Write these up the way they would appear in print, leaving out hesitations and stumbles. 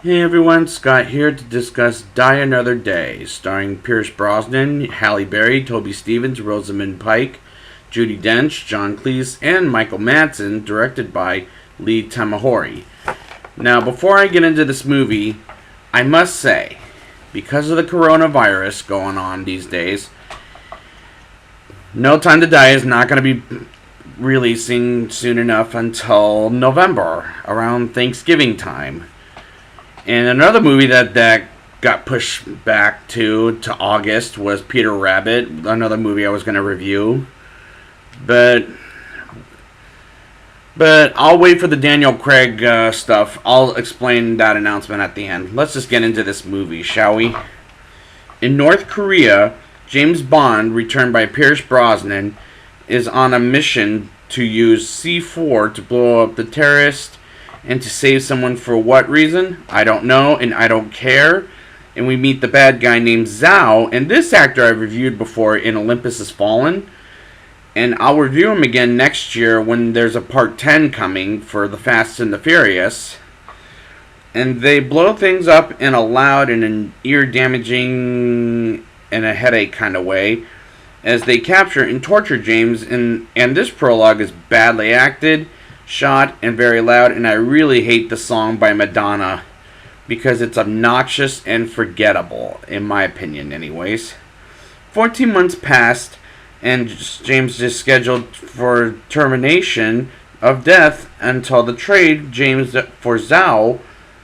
Hey everyone, Scott here to discuss Die Another Day, starring Pierce Brosnan, Halle Berry, Toby Stephens, Rosamund Pike, Judi Dench, John Cleese, and Michael Madsen, directed by Lee Tamahori. Now, before I get into this movie, I must say, because of the coronavirus going on these days, No Time to Die is not going to be releasing soon enough until November, around Thanksgiving time. And another movie that got pushed back to August was Peter Rabbit, another movie I was going to review. But I'll wait for the Daniel Craig stuff. I'll explain that announcement at the end. Let's just get into this movie, shall we? In North Korea, James Bond, returned by Pierce Brosnan, is on a mission to use C4 to blow up the terrorist and to save someone. For what reason? I don't know, and I don't care. And we meet the bad guy named Zhao, and this actor I've reviewed before in Olympus Has Fallen. And I'll review him again next year when there's a part 10 coming for The Fast and the Furious. And they blow things up in a loud and an ear-damaging and a headache kind of way as they capture and torture James. And this prologue is badly acted, shot, and very loud, and I really hate the song by Madonna because it's obnoxious and forgettable, in my opinion anyways. 14 months passed, and James is scheduled for termination of death until the trade James for Zhao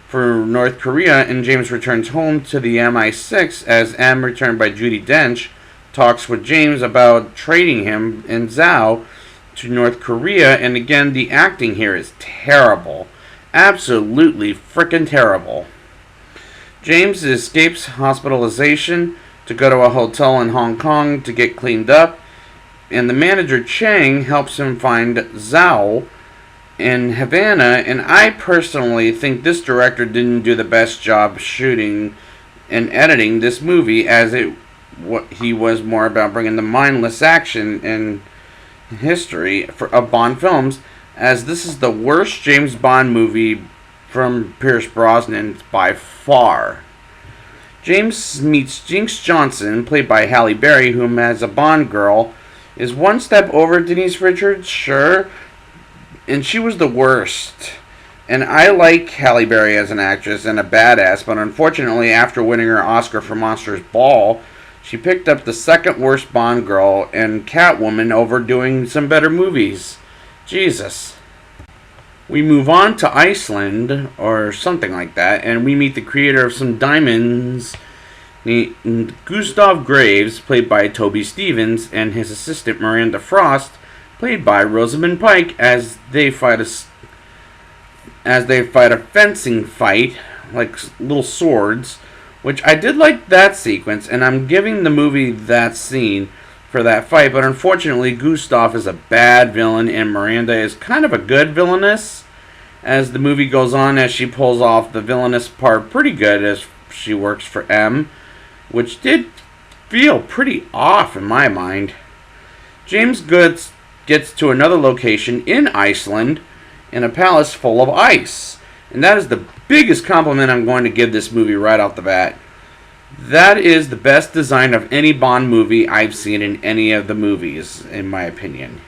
for North Korea, and James returns home to the MI6 as M, returned by Judi Dench, talks with James about trading him and Zhao to North Korea. And again, the acting here is terrible. Absolutely freaking terrible. James escapes hospitalization to go to a hotel in Hong Kong to get cleaned up, and the manager Chang helps him find Zhao in Havana. And I personally think this director didn't do the best job shooting and editing this movie, as he was more about bringing the mindless action and history of Bond films, as this is the worst James Bond movie from Pierce Brosnan by far. James meets Jinx Johnson, played by Halle Berry, whom as a Bond girl is one step over Denise Richards, sure, and she was the worst. And I like Halle Berry as an actress and a badass, but unfortunately after winning her Oscar for Monsters Ball, she picked up the second worst Bond girl and Catwoman over doing some better movies. Jesus. We move on to Iceland, or something like that, and we meet the creator of some diamonds, Gustav Graves, played by Toby Stephens, and his assistant Miranda Frost, played by Rosamund Pike, as they fight a fencing fight, like little swords, which I did like that sequence, and I'm giving the movie that scene for that fight. But unfortunately, Gustav is a bad villain, and Miranda is kind of a good villainess as the movie goes on, as she pulls off the villainous part pretty good as she works for M, which did feel pretty off in my mind. James gets to another location in Iceland in a palace full of ice. And that is the biggest compliment I'm going to give this movie right off the bat. That is the best design of any Bond movie I've seen in any of the movies, in my opinion.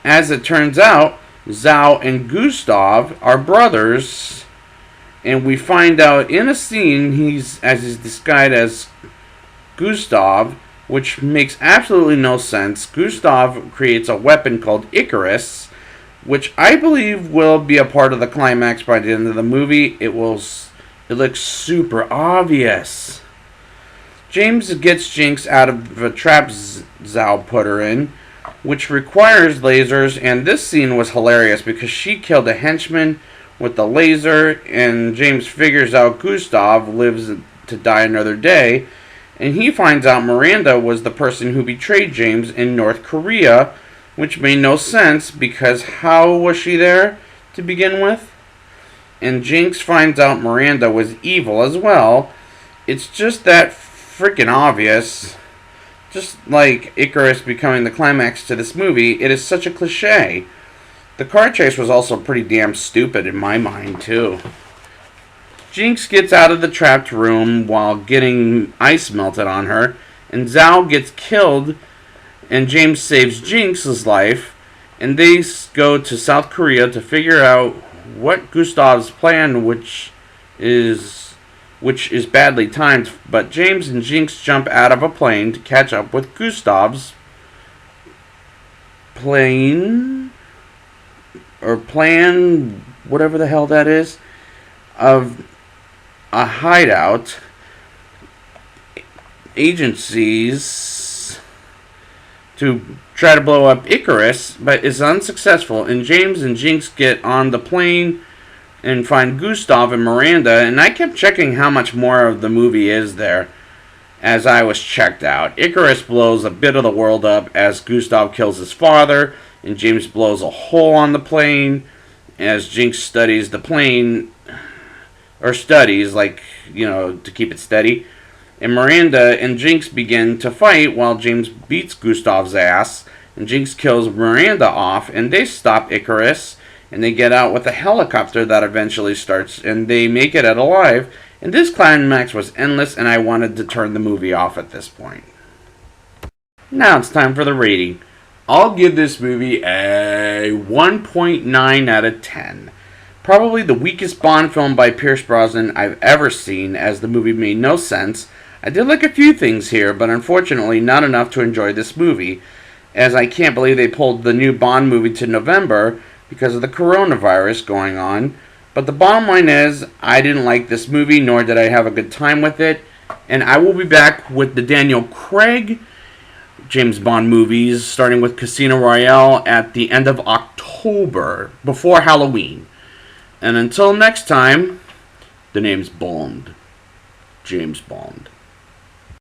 As it turns out, Zhao and Gustav are brothers, and we find out in a scene he's disguised as Gustav, which makes absolutely no sense. Gustav creates a weapon called Icarus, which I believe will be a part of the climax by the end of the movie. It looks super obvious. James gets Jinx out of the trap Zhao put her in, which requires lasers, and this scene was hilarious because she killed a henchman with the laser, and James figures out Gustav lives to die another day, and he finds out Miranda was the person who betrayed James in North Korea, which made no sense because how was she there to begin with? And Jinx finds out Miranda was evil as well. It's just that freaking obvious. Just like Icarus becoming the climax to this movie, it is such a cliche. The car chase was also pretty damn stupid in my mind, too. Jinx gets out of the trapped room while getting ice melted on her, and Zhao gets killed, and James saves Jinx's life, and they go to South Korea to figure out what Gustav's plan, which is badly timed, but James and Jinx jump out of a plane to catch up with Gustav's plane, or plan, whatever the hell that is, of a hideout agencies to try to blow up Icarus, but is unsuccessful, and James and Jinx get on the plane and find Gustav and Miranda, and I kept checking how much more of the movie is there as I was checked out. Icarus blows a bit of the world up as Gustav kills his father, and James blows a hole on the plane as Jinx studies the plane, or studies, like, to keep it steady. And Miranda and Jinx begin to fight while James beats Gustav's ass, and Jinx kills Miranda off, and they stop Icarus, and they get out with a helicopter that eventually starts, and they make it out alive. And this climax was endless, and I wanted to turn the movie off at this point. Now it's time for the rating. I'll give this movie a 1.9 out of 10. Probably the weakest Bond film by Pierce Brosnan I've ever seen, as the movie made no sense. I did like a few things here, but unfortunately not enough to enjoy this movie, as I can't believe they pulled the new Bond movie to November because of the coronavirus going on. But the bottom line is, I didn't like this movie, nor did I have a good time with it. And I will be back with the Daniel Craig James Bond movies, starting with Casino Royale at the end of October, before Halloween. And until next time, the name's Bond. James Bond.